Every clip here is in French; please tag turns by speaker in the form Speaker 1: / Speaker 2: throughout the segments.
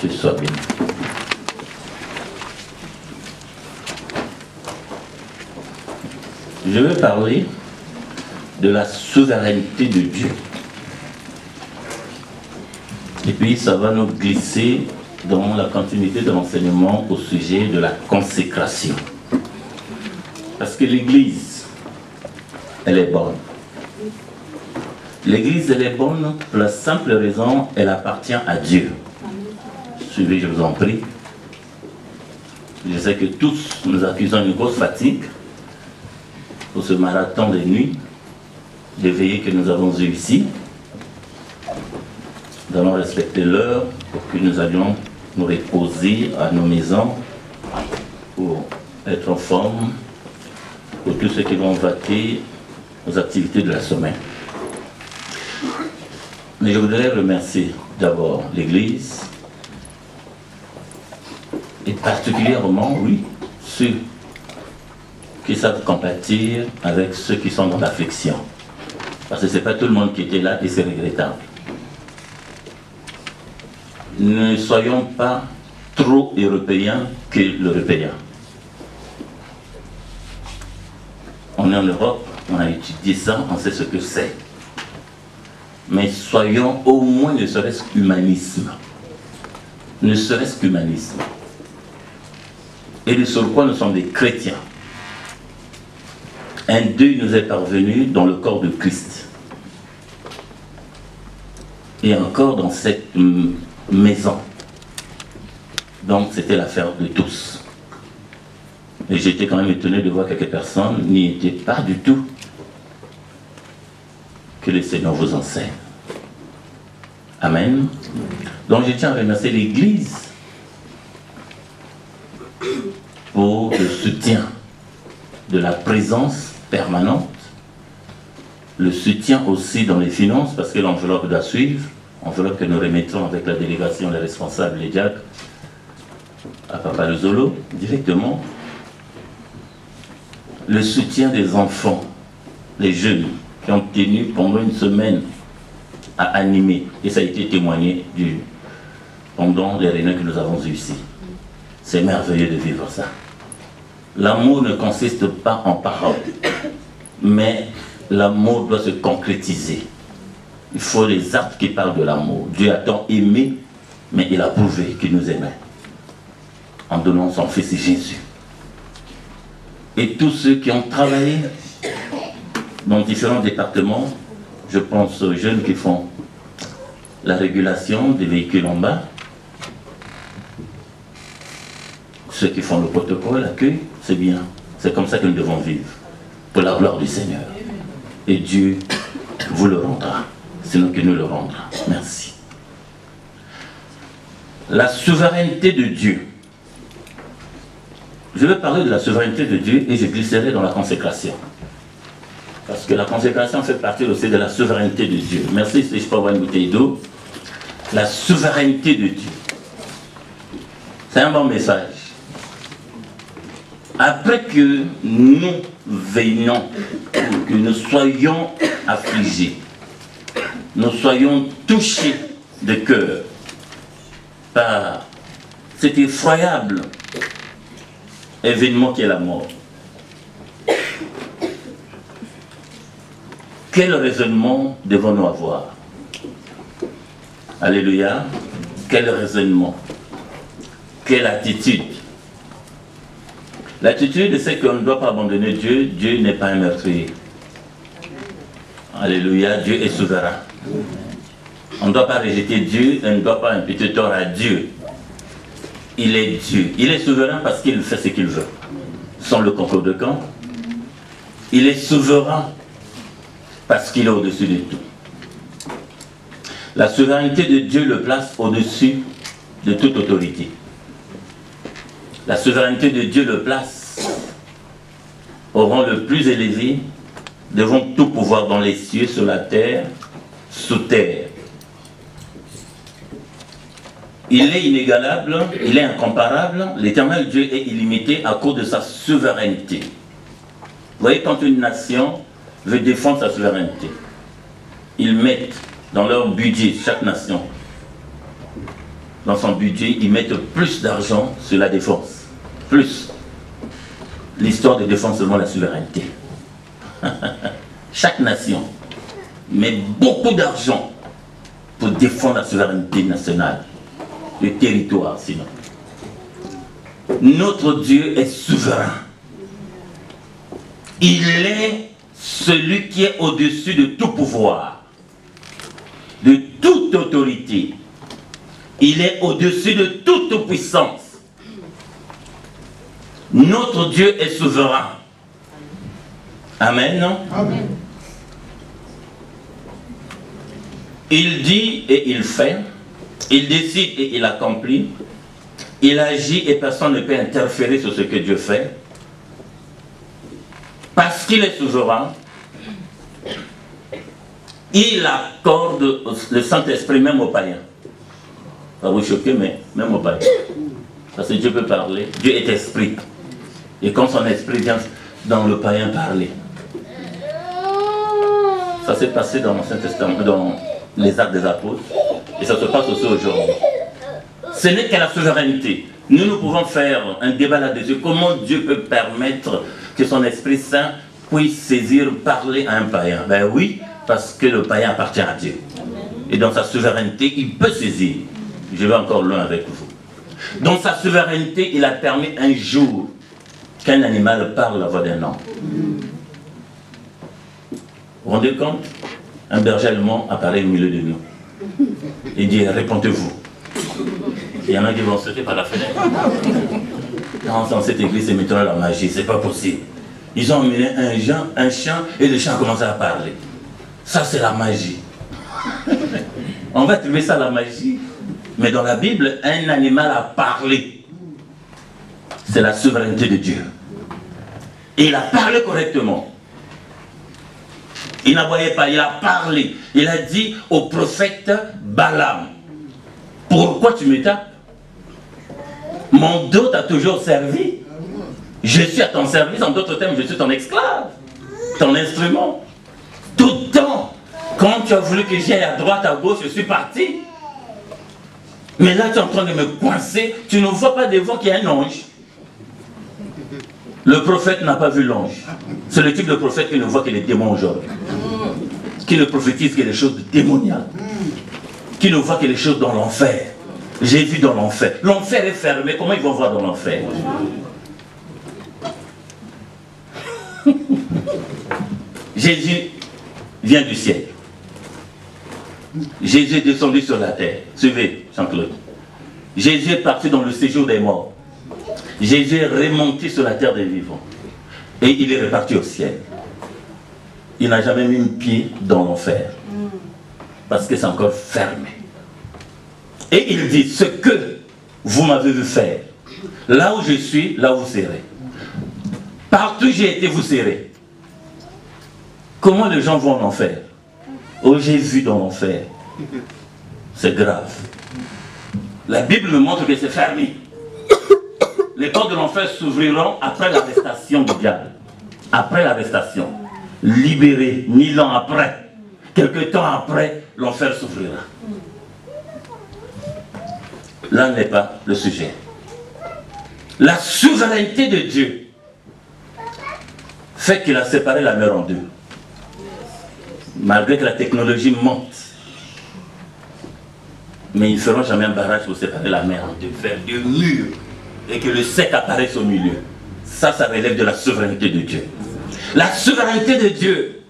Speaker 1: Dieu soit béni. Je veux parler de la souveraineté de Dieu. Et puis ça va nous glisser dans la continuité de l'enseignement au sujet de la consécration. Parce que l'Église, elle est bonne. L'Église, elle est bonne pour la simple raison, elle appartient à Dieu. Suivez, je vous en prie. Je sais que tous nous accusons une grosse fatigue pour ce marathon de nuit, de veillées que nous avons eu ici. Nous allons respecter l'heure pour que nous allions nous reposer à nos maisons pour être en forme pour tous ceux qui vont vaquer aux activités de la semaine. Mais je voudrais remercier d'abord l'Église et particulièrement, oui, ceux qui savent compatir avec ceux qui sont dans l'affliction. Parce que ce n'est pas tout le monde qui était là et c'est regrettable. Ne soyons pas trop européens que l'européen. On est en Europe, on a étudié ça, on sait ce que c'est. Mais soyons au moins ne serait-ce qu'humanisme. Ne serait-ce qu'humanisme. Et de sur quoi nous sommes des chrétiens. Un deuil nous est parvenu dans le corps de Christ. Et encore dans cette maison. Donc c'était l'affaire de tous. Et j'étais quand même étonné de voir quelques personnes n'y étaient pas du tout. Que le Seigneur vous enseigne. Amen. Donc je tiens à remercier l'Église pour le soutien de la présence permanente, le soutien aussi dans les finances, parce que l'enveloppe doit suivre, enveloppe que nous remettrons avec la délégation, les responsables, les diacres, à Papa Le Zolo, directement. Le soutien des enfants, les jeunes, qui ont tenu pendant une semaine à animer, et ça a été témoigné pendant les réunions que nous avons eues ici. C'est merveilleux de vivre ça. L'amour ne consiste pas en paroles, mais l'amour doit se concrétiser. Il faut les actes qui parlent de l'amour. Dieu a tant aimé, mais il a prouvé qu'il nous aimait en donnant son Fils Jésus. Et tous ceux qui ont travaillé dans différents départements, je pense aux jeunes qui font la régulation des véhicules en bas, ceux qui font le protocole, l'accueil, c'est bien. C'est comme ça que nous devons vivre, pour la gloire du Seigneur. Et Dieu vous le rendra, sinon que nous le rendra. Merci. La souveraineté de Dieu. Je vais parler de la souveraineté de Dieu et je glisserai dans la consécration. Parce que la consécration fait partie aussi de la souveraineté de Dieu. Merci si je peux avoir une bouteille d'eau. La souveraineté de Dieu. C'est un bon message. Après que nous venions, que nous soyons affligés, nous soyons touchés de cœur par cet effroyable événement qui est la mort. Quel raisonnement devons-nous avoir? Alléluia. Quel raisonnement? Quelle attitude? L'attitude, c'est qu'on ne doit pas abandonner Dieu. Dieu n'est pas un meurtrier. Alléluia. Dieu est souverain. On ne doit pas rejeter Dieu. On ne doit pas imputer tort à Dieu. Il est Dieu. Il est souverain parce qu'il fait ce qu'il veut. Sans le concours de camp. Il est souverain parce qu'il est au-dessus de tout. La souveraineté de Dieu le place au-dessus de toute autorité. La souveraineté de Dieu le place au rang le plus élevé devant tout pouvoir dans les cieux, sur la terre, sous terre. Il est inégalable, il est incomparable, l'éternel Dieu est illimité à cause de sa souveraineté. Vous voyez, quand une nation veut défendre sa souveraineté, ils mettent dans leur budget, chaque nation, dans son budget, ils mettent plus d'argent sur la défense. Plus. L'histoire de défense seulement la souveraineté. Chaque nation met beaucoup d'argent pour défendre la souveraineté nationale, le territoire sinon. Notre Dieu est souverain. Il est celui qui est au-dessus de tout pouvoir, de toute autorité. Il est au-dessus de toute puissance. Notre Dieu est souverain. Amen, non? Amen. Il dit et il fait. Il décide et il accomplit. Il agit et personne ne peut interférer sur ce que Dieu fait. Parce qu'il est souverain, il accorde le Saint-Esprit même aux païens. Ça va vous choquer, mais même aux païens. Parce que Dieu peut parler. Dieu est esprit. Et quand son esprit vient dans le païen parler. Ça s'est passé dans l'Ancien Testament, dans les Actes des Apôtres. Et ça se passe aussi aujourd'hui. Ce n'est qu'à la souveraineté. Nous pouvons faire un débat là-dessus. Comment Dieu peut permettre que son Esprit Saint puisse saisir, parler à un païen? Ben oui, parce que le païen appartient à Dieu. Et dans sa souveraineté, il peut saisir. Je vais encore loin avec vous. Dans sa souveraineté, il a permis un jour qu'un animal parle la voix d'un homme. Vous vous rendez compte? Un berger allemand apparaît au milieu de nous. Il dit, répondez-vous. Il y en a qui vont sauter par la fenêtre. Dans cette église, c'est maintenant la magie, c'est pas possible. Ils ont emmené un chien et le chien a commencé à parler. Ça, c'est la magie. On va trouver ça la magie. Mais dans la Bible, un animal a parlé. C'est la souveraineté de Dieu. Et il a parlé correctement. Il n'aboyait pas, il a parlé. Il a dit au prophète Balaam, pourquoi tu me tapes? Mon dos t'a toujours servi. Je suis à ton service, en d'autres termes, je suis ton esclave, ton instrument. Tout le temps, quand tu as voulu que j'aille à droite, à gauche, je suis parti. Mais là, tu es en train de me coincer. Tu ne vois pas devant qu'il y a un ange. Le prophète n'a pas vu l'ange. C'est le type de prophète qui ne voit que les démons aujourd'hui. Qui ne prophétise que les choses démoniales. Qui ne voit que les choses dans l'enfer. J'ai vu dans l'enfer. L'enfer est fermé. Comment ils vont voir dans l'enfer? Jésus vient du ciel. Jésus est descendu sur la terre. Suivez, Jean-Claude. Jésus est parti dans le séjour des morts. Jésus est remonté sur la terre des vivants. Et il est reparti au ciel. Il n'a jamais mis un pied dans l'enfer. Parce que c'est encore fermé. Et il dit, ce que vous m'avez vu faire, là où je suis, là où vous serez. Partout où j'ai été, vous serez. Comment les gens vont en enfer? Oh, j'ai vu dans l'enfer. C'est grave. La Bible me montre que c'est fermé. Les portes de l'enfer s'ouvriront après l'arrestation du diable. Après l'arrestation. Libéré, 1000 ans après. Quelque temps après, l'enfer s'ouvrira. Là n'est pas le sujet. La souveraineté de Dieu fait qu'il a séparé la mer en deux. Malgré que la technologie monte. Mais ils ne feront jamais un barrage pour séparer la mer en deux. Faire deux murs et que le sec apparaisse au milieu. Ça relève de la souveraineté de Dieu. La souveraineté de Dieu,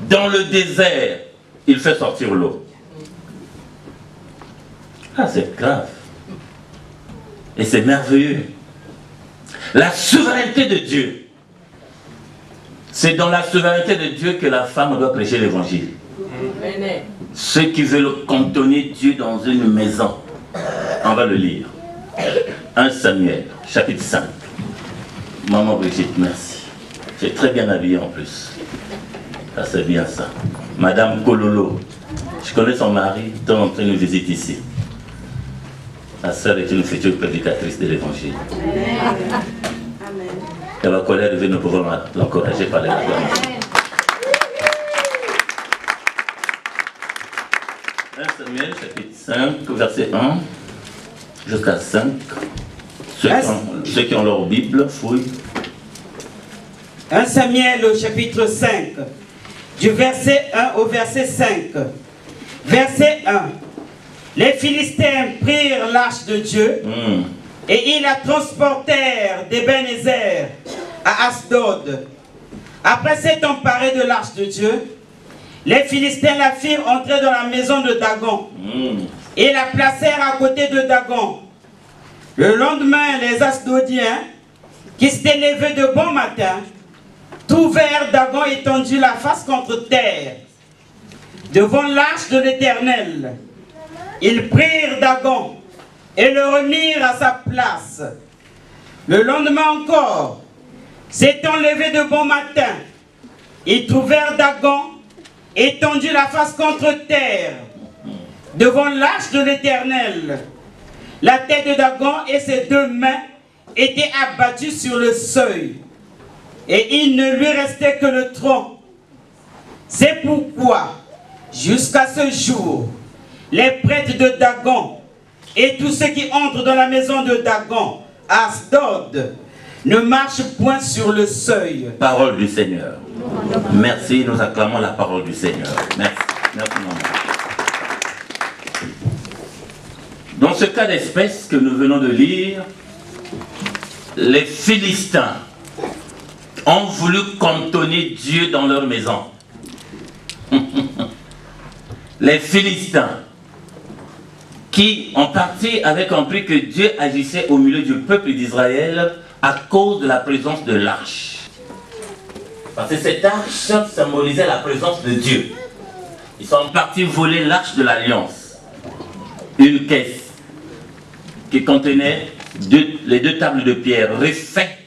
Speaker 1: dans le désert, il fait sortir l'eau. Ah, c'est grave. Et c'est merveilleux. La souveraineté de Dieu. C'est dans la souveraineté de Dieu que la femme doit prêcher l'évangile. Ceux qui veulent cantonner Dieu dans une maison, on va le lire. 1 Samuel, chapitre 5. Maman Brigitte, merci. J'ai très bien habillé en plus. Ça c'est bien ça. Madame Kololo, je connais son mari, de temps en temps nous visite ici. Ma soeur est une future prédicatrice de l'évangile. Elle va colère et nous pouvons l'encourager par les acclamations. 1 Samuel, chapitre 5, verset 1. jusqu'à 5. Ceux qui ont leur Bible, fouillent.
Speaker 2: 1 Samuel au chapitre 5, du verset 1 au verset 5. Verset 1. Les Philistins prirent l'arche de Dieu et ils la transportèrent d'Ebenezer à Asdod. Après s'être emparés de l'arche de Dieu, les Philistins la firent entrer dans la maison de Dagon et la placèrent à côté de Dagon. Le lendemain, les Asdodiens, qui s'étaient levés de bon matin, trouvèrent Dagon étendu la face contre terre, devant l'arche de l'Éternel. Ils prirent Dagon et le remirent à sa place. Le lendemain encore, s'étant levés de bon matin, ils trouvèrent Dagon étendu la face contre terre, devant l'arche de l'Éternel. La tête de Dagon et ses 2 mains étaient abattues sur le seuil, et il ne lui restait que le tronc. C'est pourquoi, jusqu'à ce jour, les prêtres de Dagon et tous ceux qui entrent dans la maison de Dagon, à Asdod, ne marchent point sur le seuil.
Speaker 1: Parole du Seigneur. Merci, nous acclamons la parole du Seigneur. Merci. Merci, maman. Dans ce cas d'espèce que nous venons de lire, les Philistins ont voulu cantonner Dieu dans leur maison. Les Philistins qui ont parti avec compris que Dieu agissait au milieu du peuple d'Israël à cause de la présence de l'arche. Parce que cette arche symbolisait la présence de Dieu. Ils sont partis voler l'arche de l'Alliance. Une caisse qui contenait les 2 tables de pierre refaites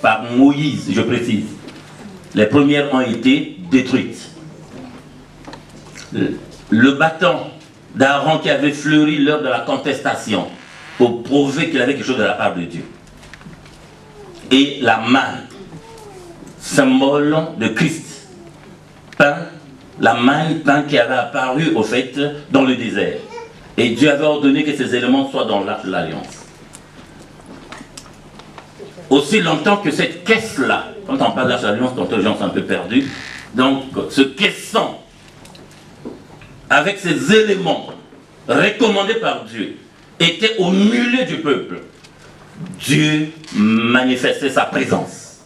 Speaker 1: par Moïse, je précise. Les premières ont été détruites. Le bâton d'Aaron qui avait fleuri lors de la contestation pour prouver qu'il avait quelque chose de la part de Dieu. Et la manne, symbole de Christ, pain, la manne, pain qui avait apparu au fait dans le désert. Et Dieu avait ordonné que ces éléments soient dans l'arche de l'Alliance. Aussi longtemps que cette caisse-là, quand on parle de l'arche de l'Alliance, quand les gens sont un peu perdus, donc ce caisson, avec ces éléments recommandés par Dieu, était au milieu du peuple. Dieu manifestait sa présence.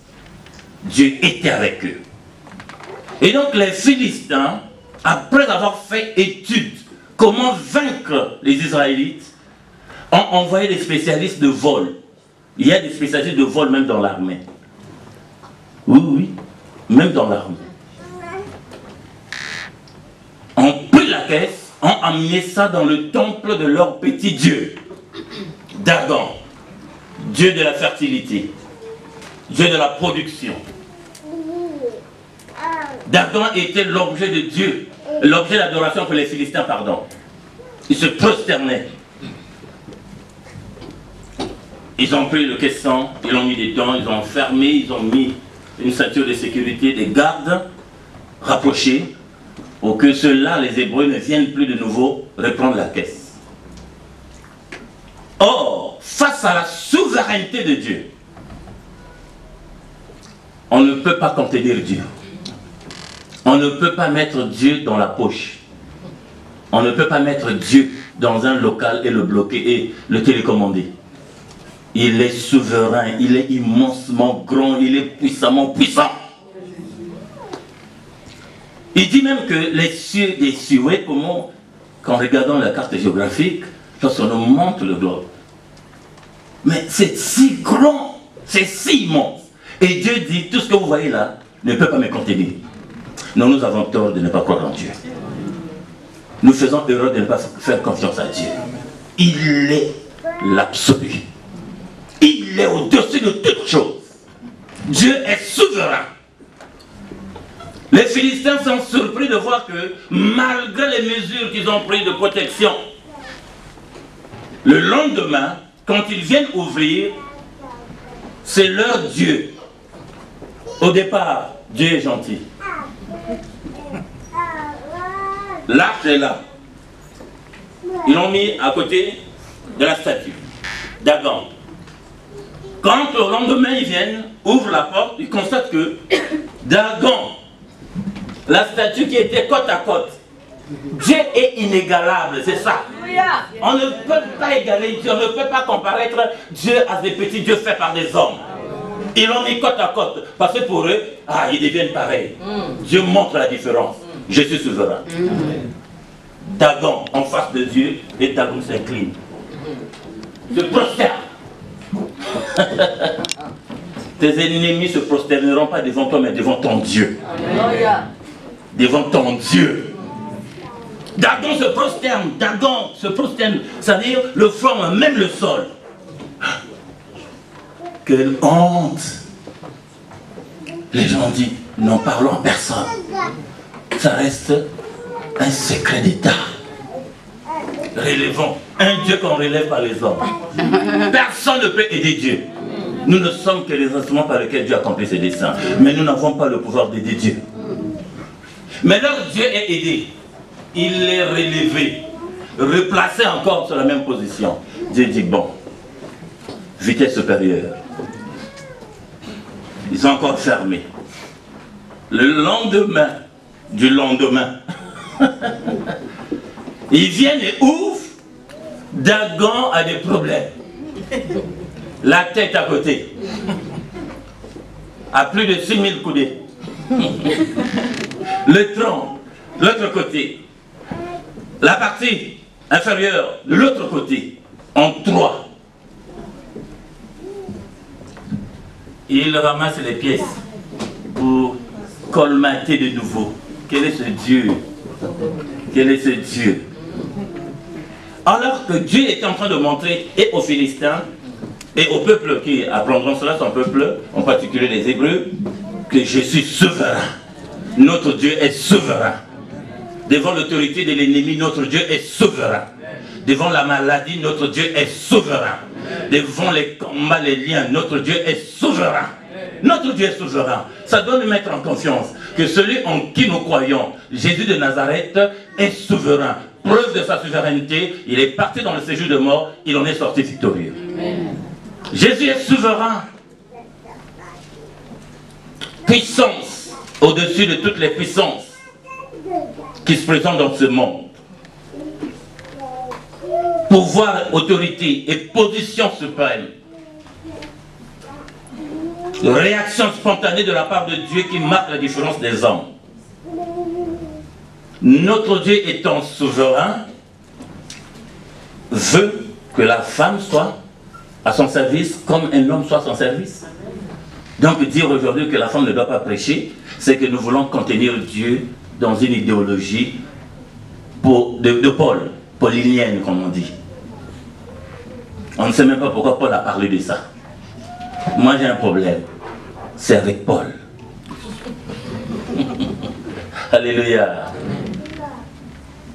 Speaker 1: Dieu était avec eux. Et donc les Philistins, après avoir fait étude comment vaincre les Israélites, ont envoyé des spécialistes de vol. Il y a des spécialistes de vol même dans l'armée. Oui, oui, même dans l'armée. Ont pris la caisse, ont amené ça dans le temple de leur petit dieu, Dagon, dieu de la fertilité, dieu de la production. Dagon était l'objet de Dieu, l'objet d'adoration pour les Philistins, pardon. Ils se prosternaient. Ils ont pris le caisson, ils l'ont mis dedans, ils ont fermé, ils ont mis une ceinture de sécurité, des gardes rapprochés, pour que ceux-là, les Hébreux, ne viennent plus de nouveau reprendre la caisse. Or, face à la souveraineté de Dieu, on ne peut pas contenir Dieu. On ne peut pas mettre Dieu dans la poche. On ne peut pas mettre Dieu dans un local et le bloquer et le télécommander. Il est souverain, il est immensement grand, il est puissamment puissant. Il dit même que les cieux des cieux, vous voyez comment, quand regardons la carte géographique, lorsqu'on nous montre le globe, mais c'est si grand, c'est si immense. Et Dieu dit, tout ce que vous voyez là ne peut pas me contenir. Non, nous avons tort de ne pas croire en Dieu. Nous faisons erreur de ne pas faire confiance à Dieu. Il est l'absolu. Il est au-dessus de toutes choses. Dieu est souverain. Les Philistins sont surpris de voir que malgré les mesures qu'ils ont prises de protection, le lendemain, quand ils viennent ouvrir, c'est leur Dieu. Au départ, Dieu est gentil. L'arche est là. Ils l'ont mis à côté de la statue, Dagon. Quand au lendemain ils viennent, ouvrent la porte, ils constatent que Dagon, la statue qui était côte à côte, Dieu est inégalable, c'est ça. On ne peut pas égaler Dieu, on ne peut pas comparer Dieu à des petits dieux faits par des hommes. Ils l'ont mis côte à côte, parce que pour eux, ils deviennent pareils. Dieu montre la différence. Je suis souverain. Dagon en face de Dieu, et Dagon s'incline. Se prosterne. Tes ennemis ne se prosterneront pas devant toi, mais devant ton Dieu. Devant ton Dieu. Dagon se prosterne, c'est-à-dire le front, même le sol. Quelle honte! Les gens disent, n'en parlons à personne. Ça reste un secret d'État. Relevons un Dieu qu'on relève par les hommes. Personne ne peut aider Dieu. Nous ne sommes que les instruments par lesquels Dieu accomplit ses desseins. Mais nous n'avons pas le pouvoir d'aider Dieu. Mais leur Dieu est aidé. Il est relevé, replacé encore sur la même position. Dieu dit, bon, vitesse supérieure. Ils sont encore fermés. Le lendemain du lendemain, ils viennent et ouvrent. Dagon a des problèmes. La tête à côté. À plus de 6000 coudées. Le tronc, l'autre côté. La partie inférieure de l'autre côté, en 3. Il ramasse les pièces pour colmater de nouveau. Quel est ce Dieu? Quel est ce Dieu? Alors que Dieu est en train de montrer et aux Philistins et au peuple qui apprendront cela, son peuple, en particulier les Hébreux, que je suis souverain. Notre Dieu est souverain. Devant l'autorité de l'ennemi, notre Dieu est souverain. Devant la maladie, notre Dieu est souverain. Devant les combats, les liens, notre Dieu est souverain. Notre Dieu est souverain. Ça doit nous mettre en confiance que celui en qui nous croyons, Jésus de Nazareth, est souverain. Preuve de sa souveraineté, il est parti dans le séjour de mort, il en est sorti victorieux. Jésus est souverain. Puissance au-dessus de toutes les puissances qui se présentent dans ce monde. Pouvoir, autorité et position suprême. Réaction spontanée de la part de Dieu qui marque la différence des hommes. Notre Dieu étant souverain, veut que la femme soit à son service comme un homme soit à son service. Donc dire aujourd'hui que la femme ne doit pas prêcher, c'est que nous voulons contenir Dieu dans une idéologie de Paul, paulinienne comme on dit. On ne sait même pas pourquoi Paul a parlé de ça. Moi j'ai un problème, c'est avec Paul. Alléluia.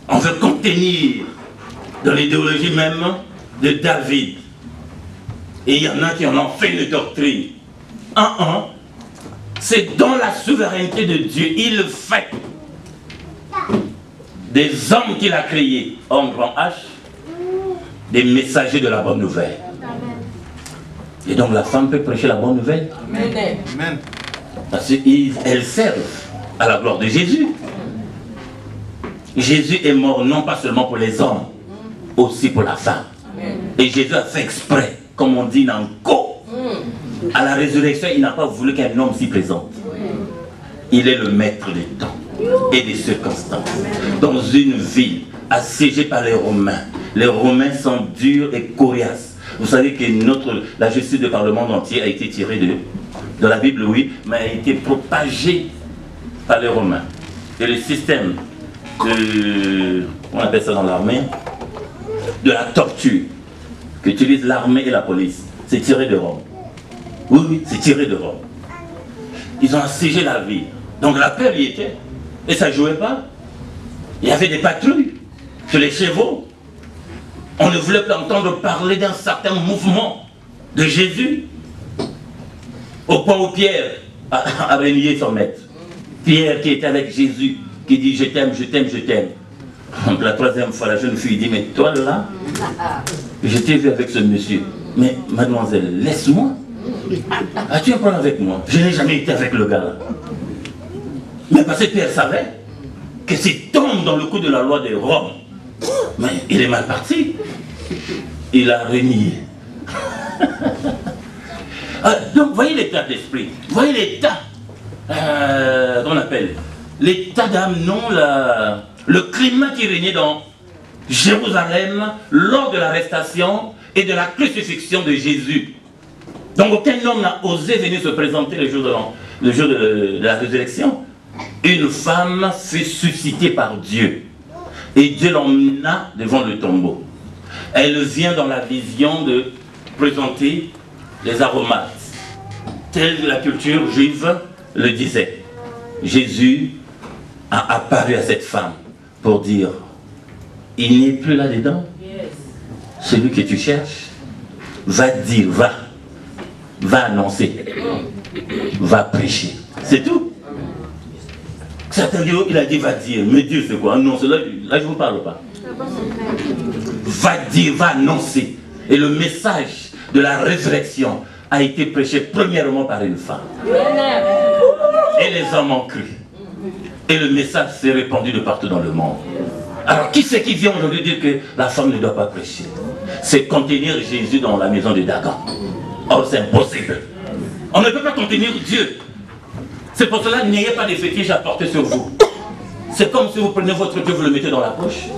Speaker 1: On veut contenir dans l'idéologie même de David. Et il y en a qui en ont fait une doctrine. C'est dans la souveraineté de Dieu. Il fait des hommes qu'il a créés, hommes grand H, des messagers de la bonne nouvelle. Et donc la femme peut prêcher la bonne nouvelle. Amen. Parce qu'elles servent à la gloire de Jésus. Jésus est mort non pas seulement pour les hommes, aussi pour la femme. Et Jésus a fait exprès, comme on dit dans le corps. À la résurrection, il n'a pas voulu qu'un homme s'y présente. Il est le maître des temps et des circonstances. Dans une ville assiégée par les Romains. Les Romains sont durs et coriaces. Vous savez que la justice par le monde entier a été tirée de la Bible, oui, mais a été propagée par les Romains. Et le système on appelle ça dans l'armée, de la torture qu'utilise l'armée et la police, c'est tiré de Rome. Oui, oui, c'est tiré de Rome. Ils ont assiégé la ville. Donc la peur y était. Et ça ne jouait pas. Il y avait des patrouilles sur les chevaux. On ne voulait pas entendre parler d'un certain mouvement de Jésus. Au point où Pierre a renié son maître. Pierre qui était avec Jésus, qui dit je t'aime, je t'aime, je t'aime. La troisième fois, la jeune fille dit mais toi là, Je t'ai vu avec ce monsieur. Mais mademoiselle, laisse-moi. As-tu un problème avec moi? Je n'ai jamais été avec le gars là. Mais parce que Pierre savait que s'il tombe dans le coup de la loi de Rome, mais il est mal parti. Il a renié. Donc, voyez l'état d'esprit. Voyez l'état, qu'on appelle, l'état d'âme, non, le climat qui régnait dans Jérusalem lors de l'arrestation et de la crucifixion de Jésus. Donc, aucun homme n'a osé venir se présenter le jour de la résurrection. Une femme fut suscitée par Dieu. Et Dieu l'emmena devant le tombeau. Elle vient dans la vision de présenter les aromates. Telle la culture juive le disait. Jésus a apparu à cette femme pour dire, il n'est plus là-dedans. Celui que tu cherches, va dire, va annoncer, va prêcher. C'est tout. Certains disent, il a dit va dire, mais Dieu c'est quoi? Non, là je ne vous parle pas. Va dire, va annoncer. Et le message de la résurrection a été prêché premièrement par une femme. Et les hommes ont cru. Et le message s'est répandu de partout dans le monde. Alors qui c'est qui vient aujourd'hui dire que la femme ne doit pas prêcher? C'est contenir Jésus dans la maison de Dagon. Oh, c'est impossible. On ne peut pas contenir Dieu. C'est pour cela, n'ayez pas de fétiches à porter sur vous. C'est comme si vous prenez votre Dieu, vous le mettez dans la poche.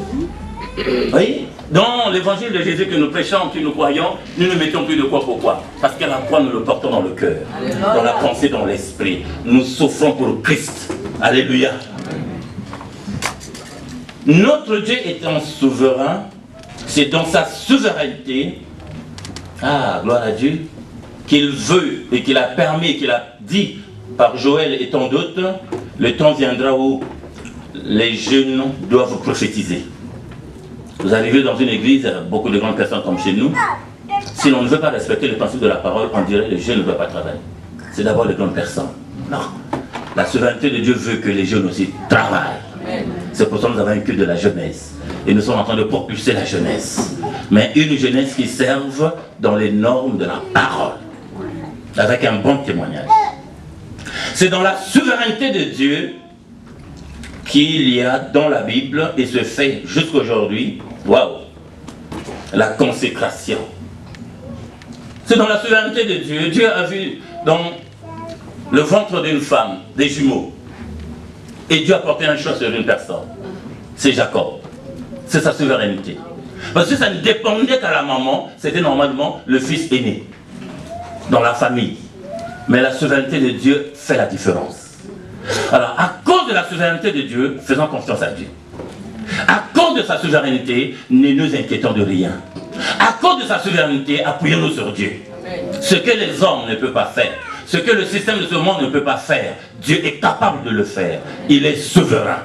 Speaker 1: Oui. Dans l'évangile de Jésus que nous prêchons, que nous croyons, nous ne mettons plus de quoi pour quoi. Parce qu'à la croix, nous le portons dans le cœur, dans la pensée, dans l'esprit. Nous souffrons pour Christ. Alléluia. Notre Dieu étant souverain, c'est dans sa souveraineté, gloire à Dieu, qu'il veut et qu'il a permis, qu'il a dit par Joël et tant d'autres, le temps viendra où les jeunes doivent prophétiser. Vous arrivez dans une église, beaucoup de grandes personnes comme chez nous, si l'on ne veut pas respecter le principe de la parole, on dirait que les jeunes ne doivent pas travailler. C'est d'abord les grandes personnes. Non. La souveraineté de Dieu veut que les jeunes aussi travaillent. C'est pour ça que nous avons un culte de la jeunesse. Et nous sommes en train de propulser la jeunesse. Mais une jeunesse qui serve dans les normes de la parole. Avec un bon témoignage. C'est dans la souveraineté de Dieu qu'il y a dans la Bible, et se fait jusqu'aujourd'hui, waouh, la consécration. C'est dans la souveraineté de Dieu. Dieu a vu dans le ventre d'une femme des jumeaux. Et Dieu a porté un choix sur une personne. C'est Jacob. C'est sa souveraineté. Parce que ça ne dépendait qu'à la maman, c'était normalement le fils aîné dans la famille. Mais la souveraineté de Dieu fait la différence. Alors, à cause de la souveraineté de Dieu, faisons confiance à Dieu. À cause de sa souveraineté, ne nous inquiétons de rien. À cause de sa souveraineté, appuyons-nous sur Dieu. Ce que les hommes ne peuvent pas faire, ce que le système de ce monde ne peut pas faire, Dieu est capable de le faire. Il est souverain.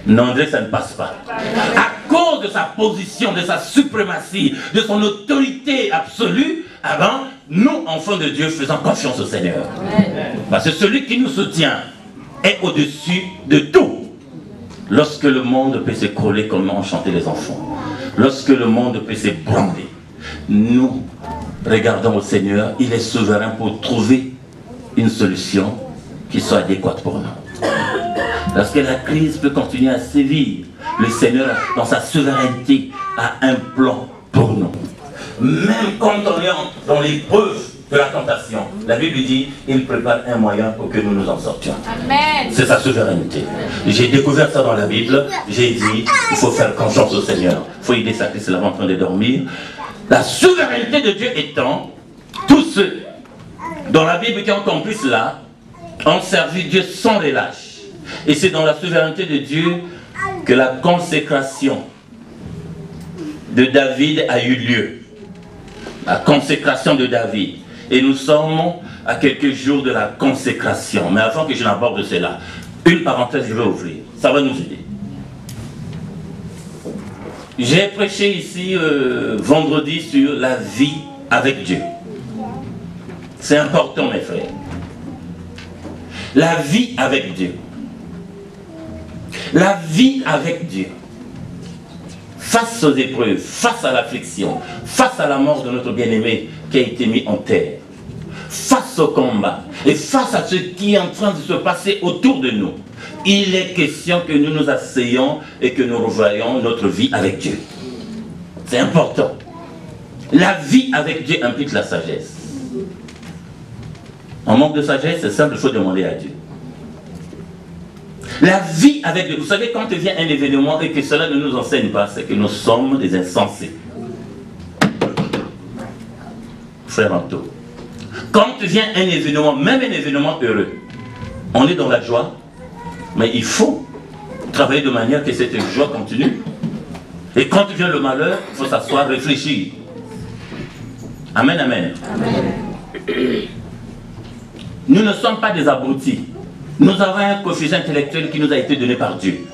Speaker 1: Non, André, ça ne passe pas. À cause de sa position, de sa suprématie, de son autorité absolue, avant, nous, enfants de Dieu, faisons confiance au Seigneur. Parce que celui qui nous soutient est au-dessus de tout. Lorsque le monde peut s'écrouler comme ont chanté les enfants, lorsque le monde peut s'ébranler, nous regardons au Seigneur, il est souverain pour trouver une solution qui soit adéquate pour nous. Lorsque la crise peut continuer à sévir, le Seigneur, dans sa souveraineté, a un plan pour nous. Même quand on est dans l'épreuve de la tentation, la Bible dit, il prépare un moyen pour que nous nous en sortions. C'est sa souveraineté. J'ai découvert ça dans la Bible, j'ai dit, il faut faire confiance au Seigneur. Il faut aider sa fille là en train de dormir. La souveraineté de Dieu étant, tous ceux dans la Bible qui ont compris cela, ont servi Dieu sans relâche. Et c'est dans la souveraineté de Dieu que la consécration de David a eu lieu. La consécration de David. Et nous sommes à quelques jours de la consécration. Mais avant que je n'aborde cela, une parenthèse je vais ouvrir. Ça va nous aider. J'ai prêché ici vendredi sur la vie avec Dieu. C'est important mes frères. La vie avec Dieu. La vie avec Dieu face aux épreuves, face à l'affliction, face à la mort de notre bien-aimé qui a été mis en terre, face au combat et face à ce qui est en train de se passer autour de nous, il est question que nous nous asseyons et que nous revoyons notre vie avec Dieu. C'est important. La vie avec Dieu implique la sagesse. En manque de sagesse, c'est simple, il faut demander à Dieu. La vie avec Dieu, vous savez, quand vient un événement et que cela ne nous enseigne pas, c'est que nous sommes des insensés. Frère Anto, quand vient un événement, même un événement heureux, on est dans la joie, mais il faut travailler de manière que cette joie continue. Et quand vient le malheur, il faut s'asseoir, réfléchir. Amen, amen. Amen. Nous ne sommes pas des abrutis. Nous avons un coefficient intellectuel qui nous a été donné par Dieu,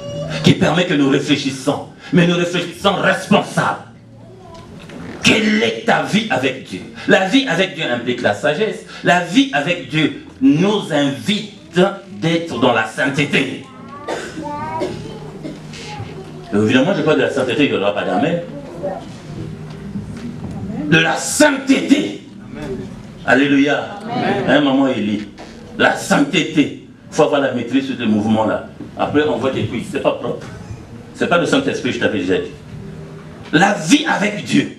Speaker 1: qui permet que nous réfléchissons, mais nous réfléchissons responsables. Quelle est ta vie avec Dieu? La vie avec Dieu implique la sagesse. La vie avec Dieu nous invite d'être dans la sainteté. Évidemment, je parle de la sainteté, il n'y aura pas d'amen. De la sainteté. Alléluia. Hein, maman Élie. La sainteté. Il faut avoir la maîtrise sur ce mouvement-là. Après, on voit des cuisses. Ce n'est pas propre. Ce n'est pas le Saint-Esprit, je t'avais déjà dit. La vie avec Dieu.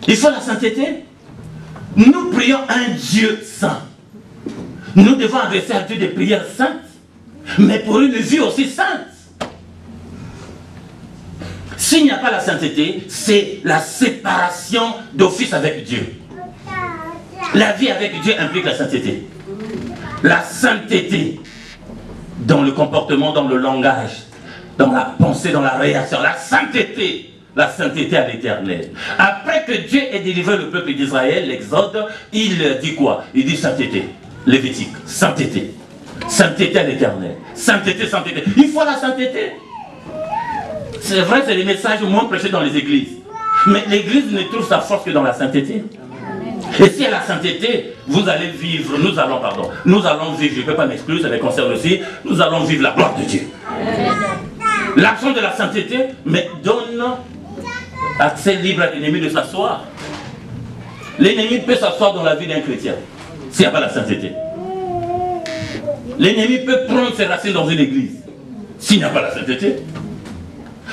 Speaker 1: Il faut la sainteté. Nous prions un Dieu saint. Nous devons adresser à Dieu des prières saintes, mais pour une vie aussi sainte. S'il n'y a pas la sainteté, c'est la séparation d'office avec Dieu. La vie avec Dieu implique la sainteté. La sainteté dans le comportement, dans le langage, dans la pensée, dans la réaction. La sainteté à l'Éternel. Après que Dieu ait délivré le peuple d'Israël, l'Exode, il dit quoi? Il dit sainteté. Lévitique, sainteté. Sainteté à l'Éternel. Sainteté, sainteté. Il faut la sainteté. C'est vrai, c'est les messages moins prêchés dans les églises. Mais l'église ne trouve sa force que dans la sainteté. Et si à la sainteté, vous allez vivre, nous allons vivre, je ne peux pas m'exclure, ça me concerne aussi, nous allons vivre la gloire de Dieu. L'action de la sainteté, mais donne accès libre à l'ennemi de s'asseoir. L'ennemi peut s'asseoir dans la vie d'un chrétien, s'il n'y a pas la sainteté. L'ennemi peut prendre ses racines dans une église, s'il n'y a pas la sainteté.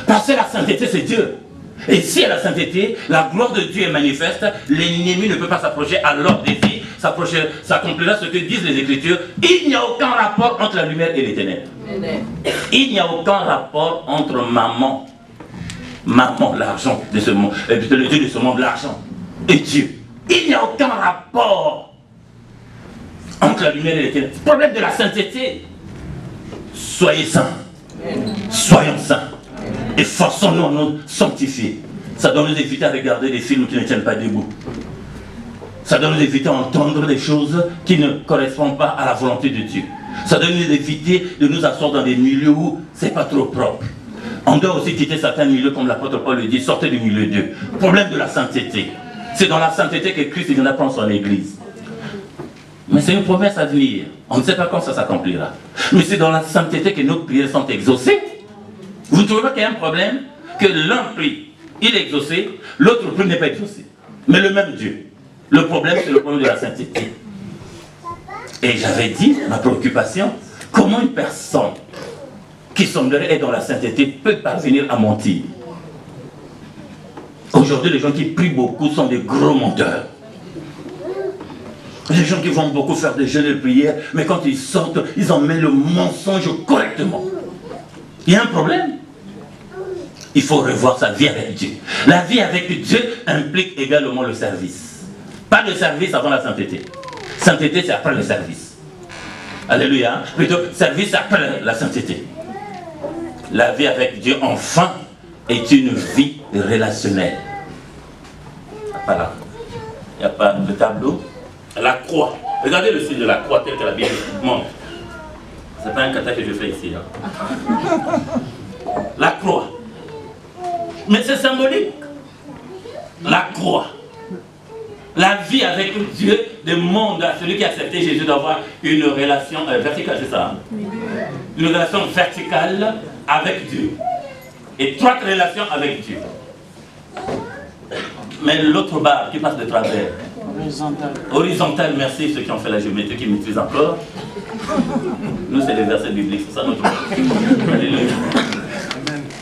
Speaker 1: Parce que la sainteté, c'est Dieu. Et si à la sainteté, la gloire de Dieu est manifeste, l'ennemi ne peut pas s'approcher à l'ordre des vies, s'accomplira ce que disent les Écritures. Il n'y a aucun rapport entre la lumière et les ténèbres. Il n'y a aucun rapport entre maman, l'argent de ce monde, le Dieu de ce monde, l'argent, et Dieu. Il n'y a aucun rapport entre la lumière et les ténèbres. Le problème de la sainteté, soyez saints, soyons saints. Et forçons-nous à nous sanctifier. Ça doit nous éviter à regarder des films qui ne tiennent pas debout. Ça doit nous éviter à entendre des choses qui ne correspondent pas à la volonté de Dieu. Ça doit nous éviter de nous asseoir dans des milieux où c'est pas trop propre. On doit aussi quitter certains milieux, comme l'apôtre Paul le dit, sortez du milieu d'eux. Problème de la sainteté. C'est dans la sainteté que Christ vient prendre son église. Mais c'est une promesse à venir. On ne sait pas quand ça s'accomplira. Mais c'est dans la sainteté que nos prières sont exaucées. Vous ne trouvez pas qu'il y a un problème? Que l'un prie, il est exaucé, l'autre prie, n'est pas exaucé. Mais le même Dieu. Le problème, c'est le problème de la sainteté. Et j'avais dit, ma préoccupation, comment une personne qui semblerait être dans la sainteté peut parvenir à mentir? Aujourd'hui, les gens qui prient beaucoup sont des gros menteurs. Les gens qui vont beaucoup faire des jeûnes et prières, mais quand ils sortent, ils emmènent le mensonge correctement. Il y a un problème. Il faut revoir sa vie avec Dieu. La vie avec Dieu implique également le service. Pas de service avant la sainteté. Sainteté, c'est après le service. Alléluia. Plutôt, service après la sainteté. La vie avec Dieu, enfin, est une vie relationnelle. Voilà. Il n'y a pas de tableau. La croix. Regardez le signe de la croix tel que la Bible montre. Ce n'est pas un kata que je fais ici. Hein. La croix. Mais c'est symbolique. La croix. La vie avec Dieu demande à celui qui a accepté Jésus d'avoir une relation verticale, c'est ça? Une relation verticale avec Dieu. étroite relation avec Dieu. Mais l'autre barre qui passe de travers.
Speaker 3: Horizontal.
Speaker 1: Horizontal, merci ceux qui ont fait la géométrie, qui maîtrisent encore. Nous, c'est les versets bibliques, c'est ça notre Alléluia.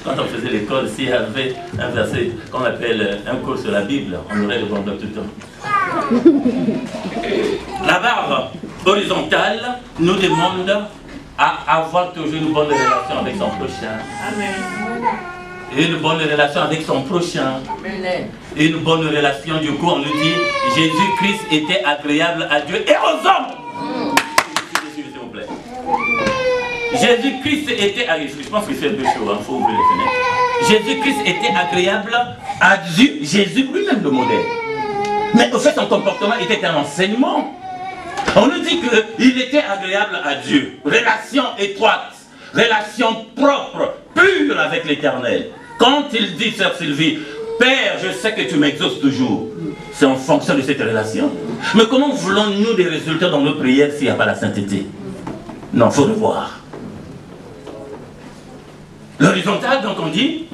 Speaker 1: Quand on faisait l'école, s'il y avait un verset qu'on appelle un cours sur la Bible, on aurait le bon bloc tout le temps. La barre horizontale nous demande à avoir toujours une bonne relation avec son prochain.
Speaker 3: Amen.
Speaker 1: Une bonne relation avec son prochain.
Speaker 3: Amen.
Speaker 1: Une bonne relation, du coup, on nous dit Jésus-Christ était agréable à Dieu et aux hommes. S'il vous plaît. Jésus-Christ était agréable. Je pense que c'est un peu chaud, il faut ouvrir les fenêtres. Jésus-Christ était agréable à Dieu. Jésus lui-même le modèle. Mais au fait, son comportement était un enseignement. On nous dit qu'il était agréable à Dieu. Relation étroite, relation propre, pure avec l'Éternel. Quand il dit, sœur Sylvie, Père, je sais que tu m'exauces toujours. C'est en fonction de cette relation. Mais comment voulons-nous des résultats dans nos prières s'il n'y a pas la sainteté? Non, il faut revoir. L'horizontal, donc on dit,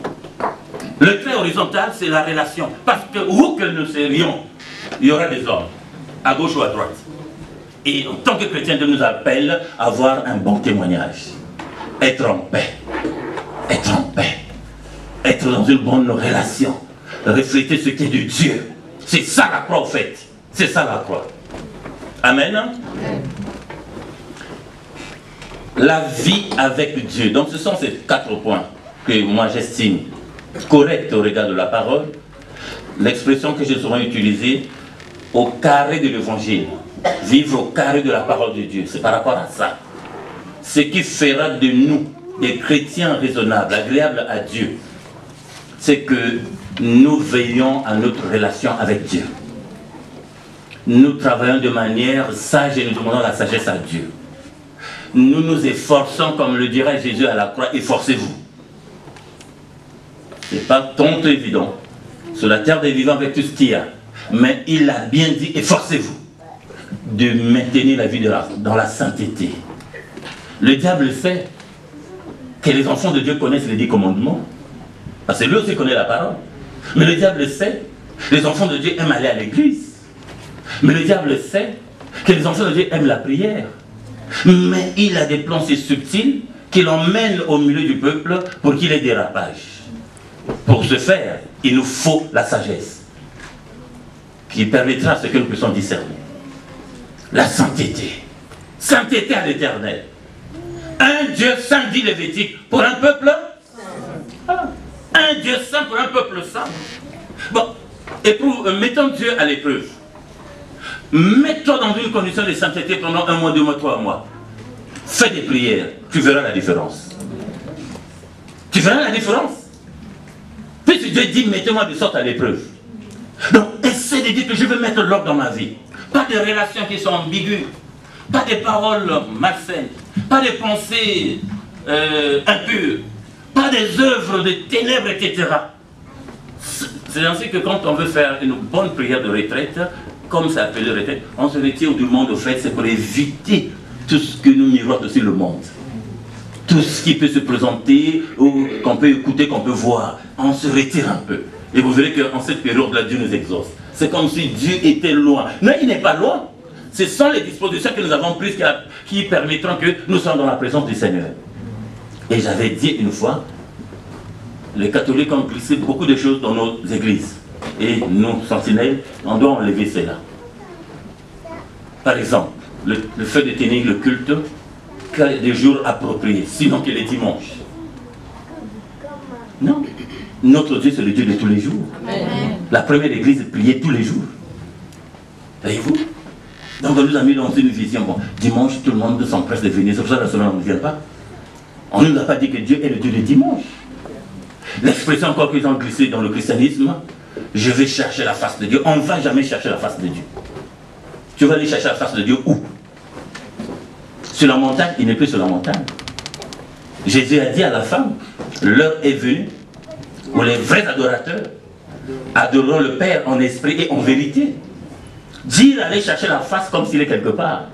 Speaker 1: le trait horizontal, c'est la relation. Parce que où que nous serions, il y aura des hommes, à gauche ou à droite. Et en tant que chrétien, Dieu nous appelle à avoir un bon témoignage. Être en paix. Être en paix. Être dans une bonne relation. Refléter ce qui est de Dieu. C'est ça la croix, en fait. C'est ça la croix. Amen. Amen. La vie avec Dieu. Donc ce sont ces 4 points que moi j'estime corrects au regard de la parole. L'expression que je saurais utiliser au carré de l'évangile. Vivre au carré de la parole de Dieu. C'est par rapport à ça. Ce qui fera de nous des chrétiens raisonnables, agréables à Dieu, c'est que nous veillons à notre relation avec Dieu. Nous travaillons de manière sage et nous demandons la sagesse à Dieu. Nous nous efforçons, comme le dirait Jésus à la croix, efforcez-vous. Ce n'est pas tant évident sur la terre des vivants avec tout ce qu'il y a. Mais il a bien dit, efforcez-vous de maintenir la vie dans la sainteté. Le diable sait que les enfants de Dieu connaissent les 10 commandements. Parce que lui aussi connaît la parole. Mais le diable sait que les enfants de Dieu aiment aller à l'église. Mais le diable sait que les enfants de Dieu aiment la prière. Mais il a des plans si subtils qu'il emmène au milieu du peuple pour qu'il ait des dérapages. Pour ce faire, il nous faut la sagesse qui permettra à ce que nous puissions discerner. La sainteté. Sainteté à l'Éternel. Un Dieu saint, dit Lévitique, pour un peuple. Un Dieu saint pour un peuple saint. Bon, mettons Dieu à l'épreuve. Mets-toi dans une condition de sainteté pendant 1 mois, 2 mois, 3 mois. Fais des prières, tu verras la différence. Tu verras la différence. Puis Dieu dit, mettez-moi de sorte à l'épreuve. Donc, essaie de dire que je veux mettre l'ordre dans ma vie. Pas de relations qui sont ambiguës. Pas de paroles malsaines. Pas de pensées impures. Pas des œuvres de ténèbres, etc. C'est ainsi que quand on veut faire une bonne prière de retraite, comme ça appelé retraite, on se retire du monde au fait, c'est pour éviter tout ce que nous miroite aussi le monde. Tout ce qui peut se présenter, ou qu'on peut écouter, qu'on peut voir. On se retire un peu. Et vous verrez qu'en cette période-là, Dieu nous exauce. C'est comme si Dieu était loin. Non, il n'est pas loin. Ce sont les dispositions que nous avons prises qui permettront que nous soyons dans la présence du Seigneur. Et j'avais dit une fois, les catholiques ont glissé beaucoup de choses dans nos églises. Et nous, sentinelles, on doit enlever cela. Par exemple, le fait de tenir le culte des jours appropriés, sinon que les dimanches. Non. Notre Dieu, c'est le Dieu de tous les jours. Amen. La première église priait tous les jours. Voyez-vous? Donc on nous a mis dans une vision. Bon, dimanche, tout le monde s'empresse de venir. C'est pour ça que la semaine, on ne vient pas. On ne nous a pas dit que Dieu est le Dieu du dimanche. L'expression encore qu'ils ont glissé dans le christianisme, je vais chercher la face de Dieu. On ne va jamais chercher la face de Dieu. Tu vas aller chercher la face de Dieu où? Sur la montagne? Il n'est plus sur la montagne. Jésus a dit à la femme, l'heure est venue où les vrais adorateurs adoreront le Père en esprit et en vérité. Dire aller chercher la face comme s'il est quelque part.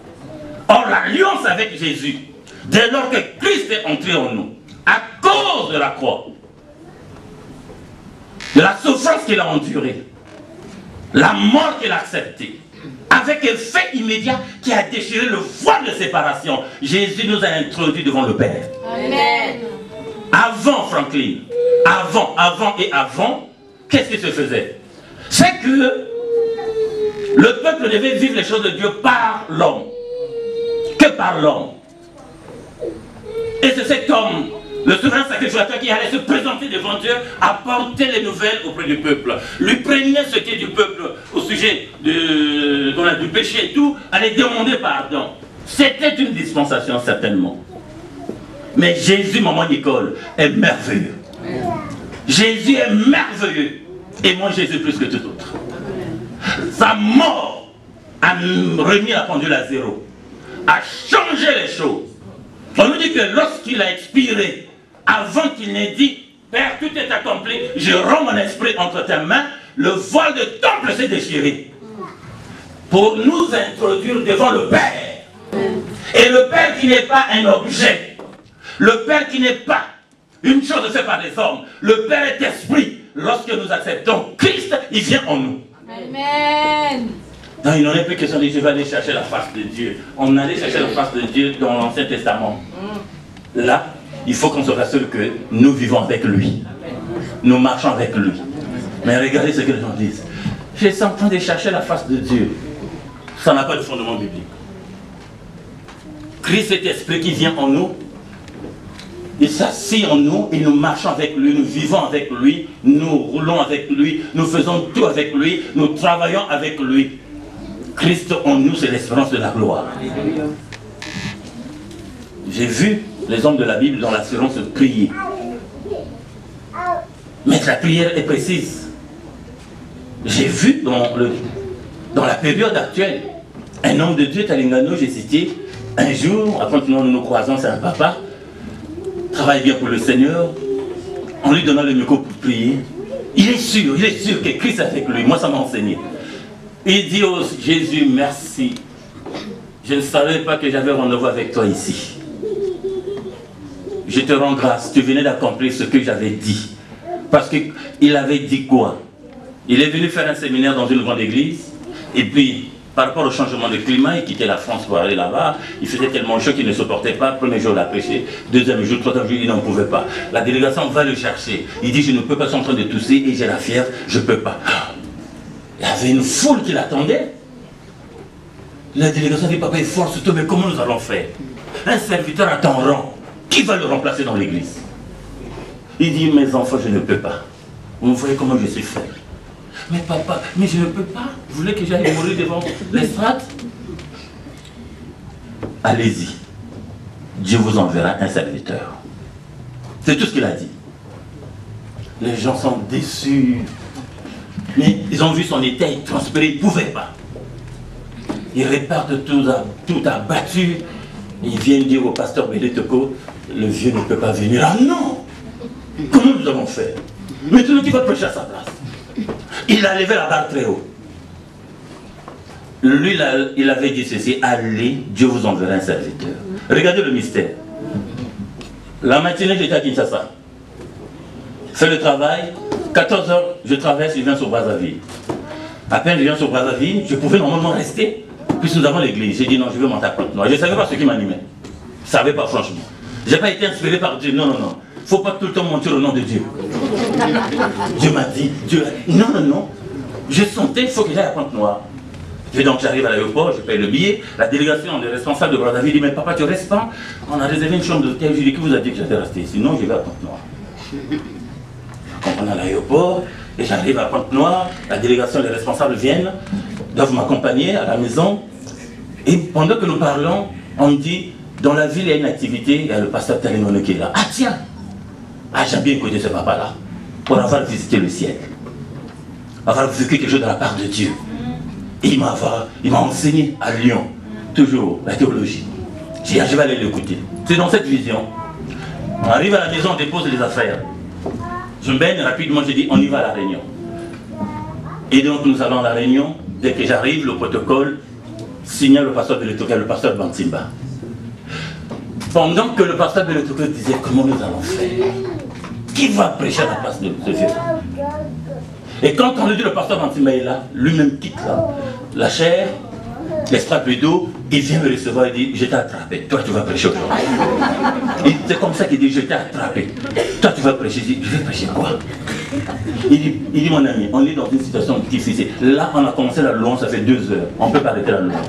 Speaker 1: Or, l'alliance avec Jésus, dès lors que Christ est entré en nous, à cause de la croix, de la souffrance qu'il a endurée, la mort qu'il a acceptée, avec un fait immédiat qui a déchiré le voile de séparation. Jésus nous a introduits devant le Père.
Speaker 4: Amen.
Speaker 1: Avant, Franklin, avant, qu'est-ce qui se faisait? C'est que le peuple devait vivre les choses de Dieu par l'homme. Que par l'homme. Et c'est cet homme, le souverain sacrificateur, qui allait se présenter devant Dieu, apporter les nouvelles auprès du peuple. Lui prenait ce qui est du peuple au sujet du péché et tout, allait demander pardon. C'était une dispensation, certainement. Mais Jésus, maman Nicole, est merveilleux. Jésus est merveilleux. Et moi, Jésus plus que tout autre. Sa mort a remis la pendule à zéro, a changé les choses. On nous dit que lorsqu'il a expiré, avant qu'il n'ait dit « Père, tout est accompli, je rends mon esprit entre tes mains », le voile de temple s'est déchiré pour nous introduire devant le Père. Et le Père qui n'est pas un objet, le Père qui n'est pas une chose faite par les hommes, le Père est esprit. Lorsque nous acceptons Christ, il vient en nous.
Speaker 4: Amen.
Speaker 1: Non, il n'en est plus question de je vais aller chercher la face de Dieu. On allait chercher la face de Dieu dans l'Ancien Testament. Là, il faut qu'on se rassure que nous vivons avec lui. Nous marchons avec lui. Mais regardez ce que les gens disent. Je suis en train de chercher la face de Dieu. Ça n'a pas de fondement biblique. Christ est esprit qui vient en nous. Il s'assied en nous et nous marchons avec lui, nous vivons avec lui, nous roulons avec lui, nous faisons tout avec lui, nous travaillons avec lui. Christ en nous, c'est l'espérance de la gloire. J'ai vu les hommes de la Bible dans l'assurance prier. Mais la prière est précise. J'ai vu dans la période actuelle, un homme de Dieu, Talingano, j'ai cité, un jour, après que nous nous croisons, c'est un papa, travaille bien pour le Seigneur, en lui donnant le micro pour prier. Il est sûr que Christ est avec lui. Moi, ça m'a enseigné. Il dit au Jésus, merci. Je ne savais pas que j'avais rendez-vous avec toi ici. Je te rends grâce. Tu venais d'accomplir ce que j'avais dit. Parce qu'il avait dit quoi? Il est venu faire un séminaire dans une grande église. Et puis, par rapport au changement de climat, il quittait la France pour aller là-bas. Il faisait tellement chaud qu'il ne supportait pas. Premier jour, il a prêché. Deuxième jour, troisième jour, il n'en pouvait pas. La délégation va le chercher. Il dit, je ne peux pas, je suis en train de tousser et j'ai la fièvre, je ne peux pas. Il y avait une foule qui l'attendait. La délégation dit, papa, force-toi, mais comment nous allons faire? Un serviteur à ton rang, qui va le remplacer dans l'église? Il dit, mes enfants, je ne peux pas. Vous voyez comment je suis fait. Mais papa, mais je ne peux pas. Vous voulez que j'aille mourir devant l'estrade? Allez-y. Dieu vous enverra un serviteur. C'est tout ce qu'il a dit. Les gens sont déçus. Mais ils ont vu son état, il transpirait, il ne pouvait pas. Ils repartent tout abattu. Ils viennent dire au pasteur Beletoko, le vieux ne peut pas venir. Ah non! Comment nous avons fait? Maintenant, qui va prêcher à sa place? Il a levé la barre très haut. Lui, il avait dit ceci, allez, Dieu vous enverra un serviteur. Regardez le mystère. La matinée, j'étais à Kinshasa. Fais le travail, 14 h, je traverse, je viens sur Brazzaville. À peine je viens sur Brazzaville, je pouvais normalement rester, puisque nous avons l'église. J'ai dit non, je veux monter à Pointe-Noire. Je ne savais pas ce qui m'animait. Je ne savais pas, franchement. Je n'ai pas été inspiré par Dieu. Non, non, non. Il ne faut pas tout le temps mentir au nom de Dieu. Dieu m'a dit, Dieu a dit, non, non, non. Je sentais, il faut que j'aille à Pointe-Noire. Et donc j'arrive à l'aéroport, je paye le billet. La délégation, le responsable de Brazzaville dit, mais papa, tu restes pas? On a réservé une chambre d'hôtel. Je lui dis, qui vous a dit que j'allais rester? Sinon, je vais à Pointe-Noire. Quand on est à l'aéroport, et j'arrive à Pointe-Noire, la délégation, les responsables viennent, doivent m'accompagner à la maison. Et pendant que nous parlons, on me dit, dans la ville, il y a une activité, il y a le pasteur Talingano qui est là. Ah tiens! Ah, j'ai bien écouté ce papa-là, pour avoir visité le ciel, avoir vécu quelque chose de la part de Dieu. Et il m'a enseigné à Lyon, toujours, la théologie. J'ai dit, je vais aller l'écouter. C'est dans cette vision. On arrive à la maison, on dépose les affaires. Je me baigne rapidement, j'ai dit, on y va à la réunion. Et donc nous allons à la réunion. Dès que j'arrive, le protocole signale le pasteur de l'Etoka, le pasteur Bantimba. Pendant que le pasteur de l'Etoka disait, comment nous allons faire? Qui va prêcher à la place de ce vieux? Et quand on lui dit le pasteur Antima est là, lui-même quitte la chair, l'estrade d'eau, il vient me recevoir et dit, je t'ai attrapé, toi tu vas prêcher aujourd'hui. C'est comme ça qu'il dit, je t'ai attrapé, toi tu vas prêcher. Je dis, je vais prêcher quoi? Il dit mon ami, on est dans une situation difficile. Là on a commencé la louange, ça fait 2 heures, on ne peut pas arrêter la louange.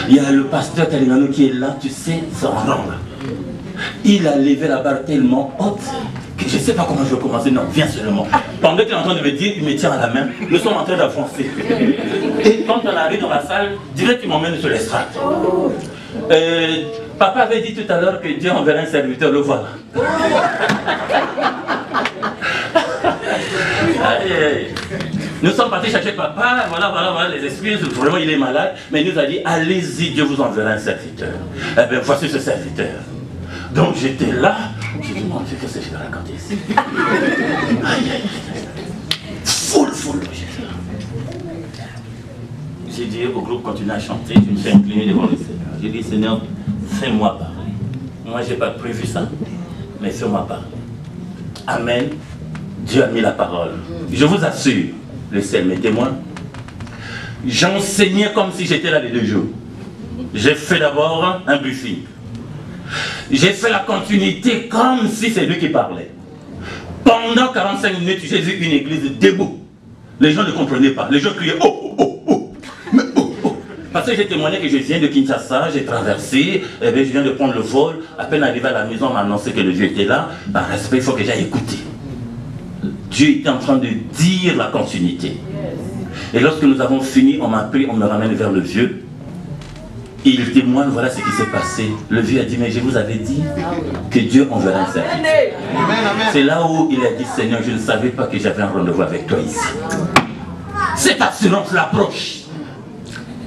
Speaker 1: Il y a le pasteur Kalingano qui est là, tu sais, son rang là. Il a levé la barre tellement haute que je ne sais pas comment je vais commencer. Non, viens seulement. Pendant qu'il est en train de me dire, il me tient à la main. Nous sommes en train d'avancer. Et quand on arrive dans la salle, direct il m'emmène sur l'estrade. Papa avait dit tout à l'heure que Dieu enverrait un serviteur, le voilà. Nous sommes partis chercher papa, voilà les excuses, vraiment il est malade, mais il nous a dit, allez-y, Dieu vous enverra un serviteur. Eh bien, voici ce serviteur. Donc j'étais là, j'ai dit, mon Dieu, qu'est-ce que je vais raconter ici? Aïe, aïe, full, j'ai dit au groupe, continuez à chanter, je me suis incliné devant le Seigneur. J'ai dit, Seigneur, fais-moi parler. Moi, je n'ai pas prévu ça, mais fais-moi parler. Amen. Dieu a mis la parole. Je vous assure, le ciel, mes témoins, j'enseignais comme si j'étais là les 2 jours. J'ai fait d'abord un briefing. J'ai fait la continuité comme si c'est lui qui parlait. Pendant 45 minutes, j'ai vu une église debout. Les gens ne comprenaient pas. Les gens criaient « Oh, oh, oh, mais oh, oh ». Parce que j'ai témoigné que je viens de Kinshasa, j'ai traversé, je viens de prendre le vol. À peine arrivé à la maison, on m'a annoncé que le Dieu était là. Par respect, il faut que j'aille écouter. Dieu était en train de dire la continuité. Et lorsque nous avons fini, on m'a pris, on me ramène vers le vieux. Il témoigne, voilà ce qui s'est passé. Le vieux a dit, mais je vous avais dit que Dieu enverra un serviteur. C'est là où il a dit, Seigneur, je ne savais pas que j'avais un rendez-vous avec toi ici. Cette assurance l'approche.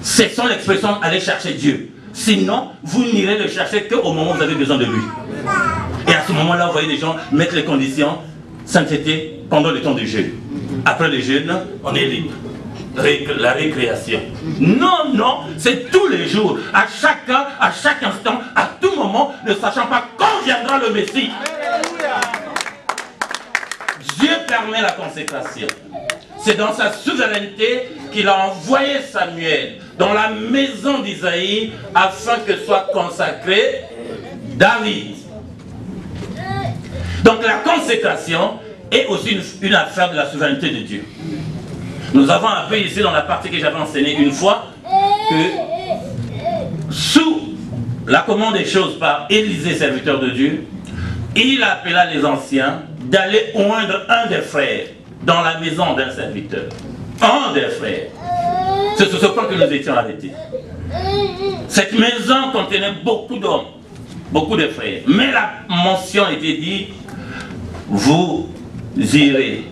Speaker 1: C'est son expression, aller chercher Dieu. Sinon, vous n'irez le chercher qu'au moment où vous avez besoin de lui. Et à ce moment-là, vous voyez les gens mettre les conditions, sainteté, pendant le temps du jeûne. Après le jeûne, on est libre. La récréation. Non, non, c'est tous les jours, à chaque heure, à chaque instant, à tout moment, ne sachant pas quand viendra le Messie. Dieu permet la consécration. C'est dans sa souveraineté qu'il a envoyé Samuel dans la maison d'Isaïe afin que soit consacré David. Donc la consécration est aussi une affaire de la souveraineté de Dieu. Nous avons appris ici dans la partie que j'avais enseignée une fois que sous la commande des choses par Élisée, serviteur de Dieu, il appela les anciens d'aller oindre un des frères dans la maison d'un serviteur. Un des frères. C'est sur ce point que nous étions arrêtés. Cette maison contenait beaucoup d'hommes, beaucoup de frères. Mais la mention était dit, vous irez.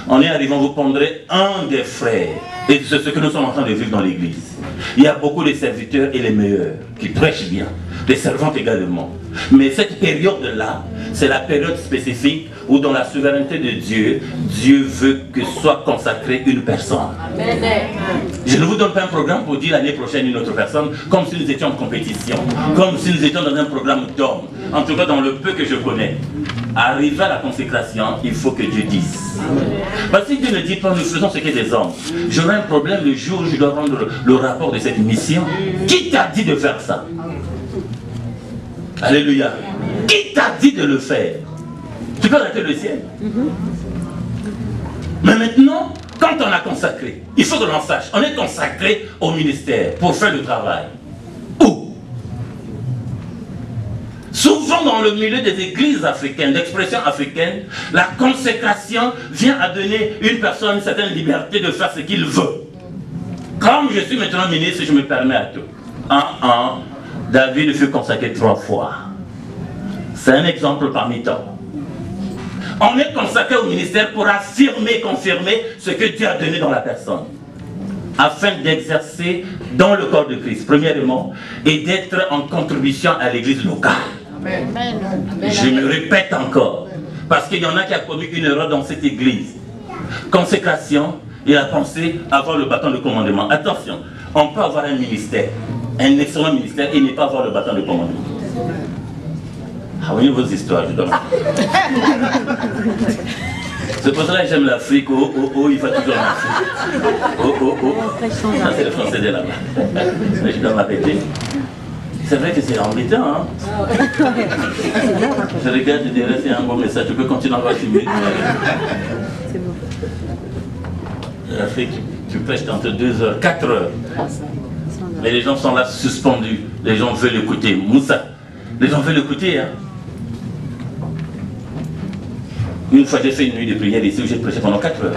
Speaker 1: En y arrivant, vous prendrez un des frères. Et c'est ce que nous sommes en train de vivre dans l'église. Il y a beaucoup de serviteurs et les meilleurs qui prêchent bien. Des servantes également. Mais cette période-là, c'est la période spécifique où dans la souveraineté de Dieu, Dieu veut que soit consacrée une personne. Amen. Je ne vous donne pas un programme pour dire l'année prochaine une autre personne, comme si nous étions en compétition, comme si nous étions dans un programme d'hommes. En tout cas, dans le peu que je connais. Arrivé à la consécration, il faut que Dieu dise. Parce que si Dieu ne dit pas, nous faisons ce qu'est des hommes. J'aurai un problème le jour où je dois rendre le rapport de cette mission. Qui t'a dit de faire ça? Alléluia. Qui t'a dit de le faire? Tu peux arrêter le ciel. Mais maintenant, quand on a consacré, il faut que l'on sache, on est consacré au ministère pour faire le travail. Où? Souvent dans le milieu des églises africaines, d'expression africaine, la consécration vient à donner une personne une certaine liberté de faire ce qu'il veut. Comme je suis maintenant ministre, je me permets à tout. David fut consacré 3 fois. C'est un exemple parmi tant. On est consacré au ministère pour affirmer, confirmer ce que Dieu a donné dans la personne. Afin d'exercer dans le corps de Christ, premièrement, et d'être en contribution à l'église locale. Amen. Je me répète encore, parce qu'il y en a qui a commis une erreur dans cette église. Consécration, il a pensé avoir le bâton de commandement. Attention, on peut avoir un ministère, un excellent ministère, et ne pas avoir le bâton de commandement. Racontez vos histoires, je dois. C'est pour cela que j'aime l'Afrique. Oh, oh, oh, il faut toujours en Afrique. Oh, oh, oh. Ça, c'est le français de là-bas. Mais je dois m'arrêter. C'est vrai que c'est embêtant, hein. Je regarde, je dirais, c'est un bon message. Tu peux continuer à voir filmer.
Speaker 5: C'est bon.
Speaker 1: L'Afrique, tu prêches entre 2 heures, 4 heures. Mais les gens sont là suspendus. Les gens veulent écouter. Moussa, les gens veulent écouter, hein. Une fois, j'ai fait une nuit de prière ici où j'ai prêché pendant 4 heures.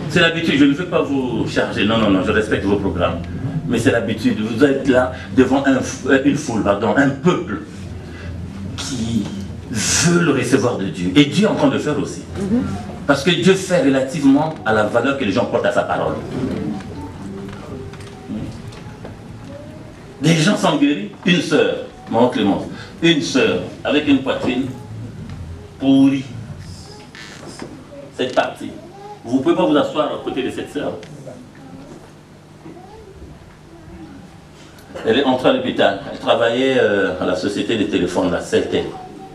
Speaker 1: C'est l'habitude, je ne veux pas vous charger. Non, non, non, je respecte vos programmes. Mais c'est l'habitude. Vous êtes là devant une foule, pardon, un peuple qui veut le recevoir de Dieu. Et Dieu est en train de le faire aussi. Parce que Dieu fait relativement à la valeur que les gens portent à sa parole. Des gens sont guéris. Une sœur, mon Clémence, une sœur avec une poitrine pourrie. Cette partie. Vous ne pouvez pas vous asseoir à côté de cette sœur. Elle est entrée à l'hôpital. Elle travaillait à la société des téléphones, la CELTEL.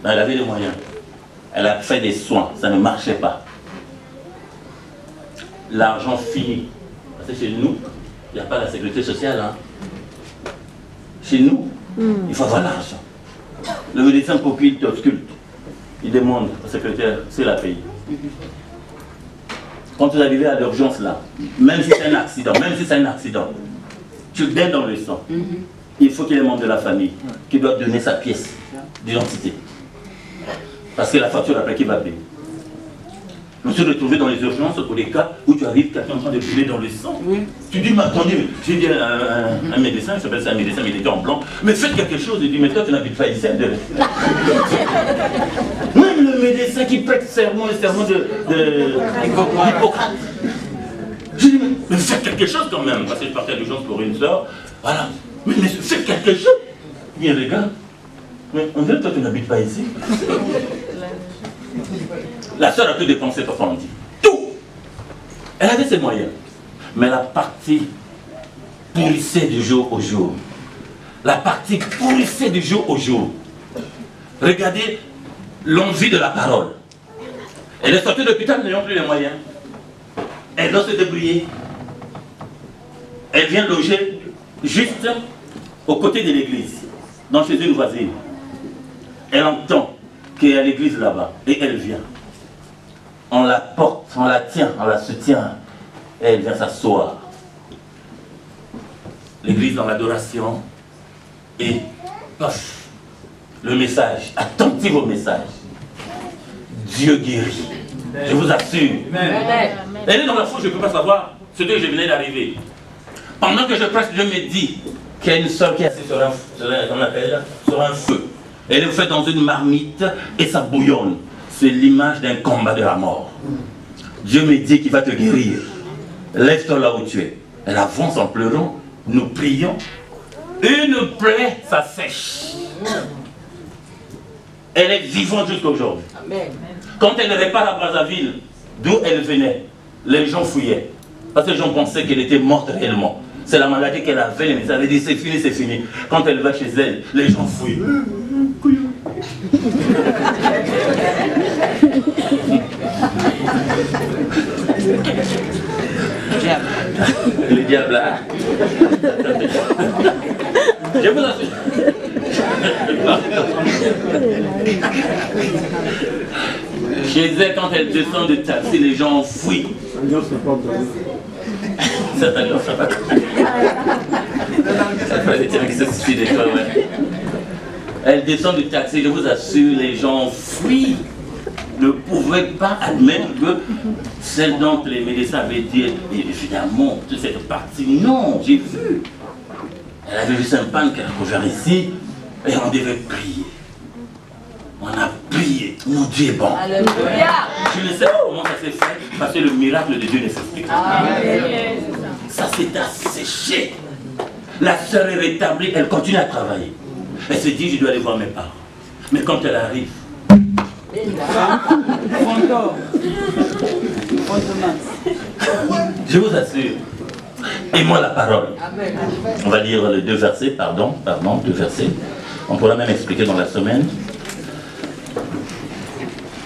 Speaker 1: Elle avait les moyens. Elle a fait des soins. Ça ne marchait pas. L'argent fini. Parce que chez nous, il n'y a pas la sécurité sociale. Hein. Chez nous, il faut avoir l'argent. Le médecin copie, il t'ausculte. Il demande au secrétaire s'il la paye. Quand vous arrivez à l'urgence là, même si c'est un accident, tu baignes dans le sang. Il faut qu'il y ait un membre de la famille qui doit donner sa pièce d'identité. Parce que la facture après qui va payer. Je me suis retrouvé dans les urgences pour les cas où tu arrives, quelqu'un en train de brûler dans le sang. Tu dis, mais attendez, j'ai dit à un médecin, je s'appelle ça un médecin, mais il était en blanc, mais faites quelque chose. Il dit, mais toi tu n'habites pas ici. Même le médecin qui prête serment, le serment d'Hippocrate. Je dis, mais faites quelque chose quand même. Parce que je partais à l'urgence pour une soeur. Voilà. Mais faites quelque chose. Il dit, regarde, mais on dirait que toi tu n'habites pas ici. La sœur a tout dépensé, papa, on dit. Tout. Elle avait ses moyens. Mais la partie pourrissait du jour au jour. La partie pourrissait du jour au jour. Regardez l'envie de la parole. Elle est sortie de l'hôpital, n'ayant plus les moyens. Elle doit se débrouiller. Elle vient loger juste aux côtés de l'église, dans chez une voisine. Elle entend qu'il y a l'église là-bas, et elle vient. On la porte, on la tient, on la soutient, et elle vient s'asseoir. L'église dans l'adoration, et pof, le message, attentif au message. Dieu guérit, je vous assure. Elle est dans la foule, je ne peux pas savoir ce que je venais d'arriver. Pendant que je prêche, je me dis qu'il y a une soeur qui est assise sur un feu. Elle est faite dans une marmite et ça bouillonne. C'est l'image d'un combat de la mort. Dieu me dit qu'il va te guérir. Lève-toi là où tu es. Elle avance en pleurant. Nous prions. Une plaie, ça sèche. Elle est vivante jusqu'à aujourd'hui. Quand elle n'avait pas la Brazzaville, d'où elle venait, les gens fouillaient. Parce que les gens pensaient qu'elle était morte réellement. C'est la maladie qu'elle avait, mais ça avait dit c'est fini, c'est fini. Quand elle va chez elle, les gens fouillent. Le diable là. Je vous assure. Chez elle, quand elle descend de taxi, les gens fouillent. Certainement, ça va. Ça va être avec ce suffit des fois, ouais. Elle descend du taxi, je vous assure, les gens fuient. Ne pouvaient pas admettre que celle dont les médecins avaient dit, évidemment, toute cette partie, non, j'ai vu. Elle avait juste un pan qu'elle a couvert ici, et on devait prier. On a prié, mon Dieu est bon.
Speaker 4: Alléluia.
Speaker 1: Je ne sais pas comment ça s'est fait, parce que le miracle de Dieu ne s'explique pas. Ça s'est asséché. La sœur est rétablie, elle continue à travailler. Elle se dit, je dois aller voir mes parents. Mais quand elle arrive, je vous assure, et moi la parole. On va lire les deux versets, deux versets. On pourra même expliquer dans la semaine.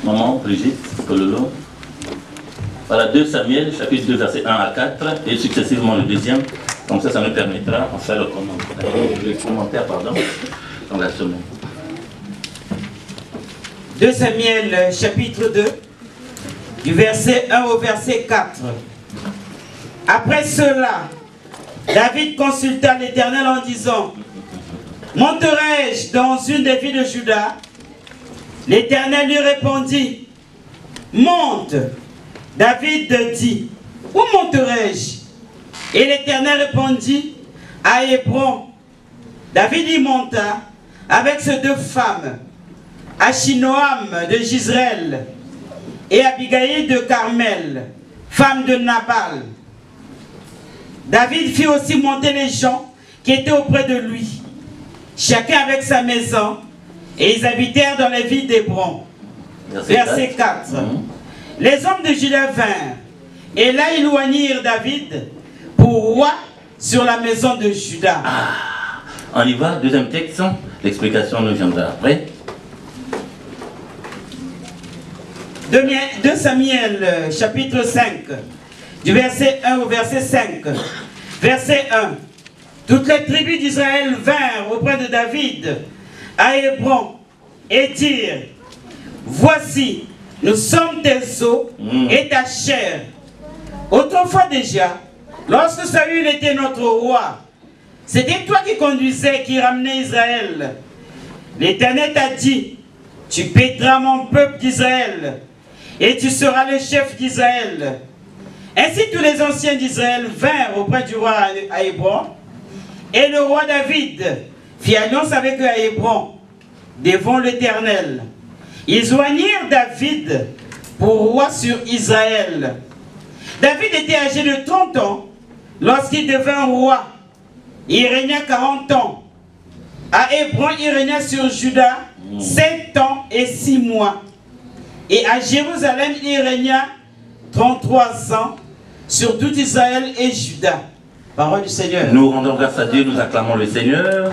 Speaker 1: Maman, Brigitte, Cololo. Voilà, 2 Samuel, chapitre 2, versets 1 à 4, et successivement le deuxième. Comme ça nous permettra de faire le commentaire dans la semaine.
Speaker 2: 2 Samuel, chapitre 2, du verset 1 au verset 4. Après cela, David consulta l'Éternel en disant: monterai-je dans une des villes de Juda? L'Éternel lui répondit: monte. David dit: où monterai-je? Et l'Éternel répondit: à Hébron. David y monta avec ses 2 femmes, Achinoam de Gisraël et Abigaïl de Carmel, femme de Nabal. David fit aussi monter les gens qui étaient auprès de lui, chacun avec sa maison, et ils habitèrent dans les villes d'Hébron. Verset 4. Les hommes de Juda vinrent, et là ils loignirent David pour roi sur la maison de Juda.
Speaker 1: On y va, deuxième texte, l'explication nous viendra après.
Speaker 2: 2 Samuel, chapitre 5, du verset 1 au verset 5. Verset 1. Toutes les tribus d'Israël vinrent auprès de David à Hébron et dirent: voici, nous sommes tes os et ta chair. Autrefois déjà, lorsque Saül était notre roi, c'était toi qui conduisais, qui ramenais Israël. L'Éternel t'a dit: tu paîtras mon peuple d'Israël, et tu seras le chef d'Israël. Ainsi tous les anciens d'Israël vinrent auprès du roi à Hébron, et le roi David fit alliance avec eux à Hébron, devant l'Éternel. Ils joignirent David pour roi sur Israël. David était âgé de 30 ans lorsqu'il devint roi. Il régna 40 ans. À Hébron, il régna sur Juda 7 ans et 6 mois. Et à Jérusalem, il régna 33 ans sur tout Israël et Juda. Parole du Seigneur.
Speaker 1: Nous rendons grâce à Dieu, nous acclamons le Seigneur.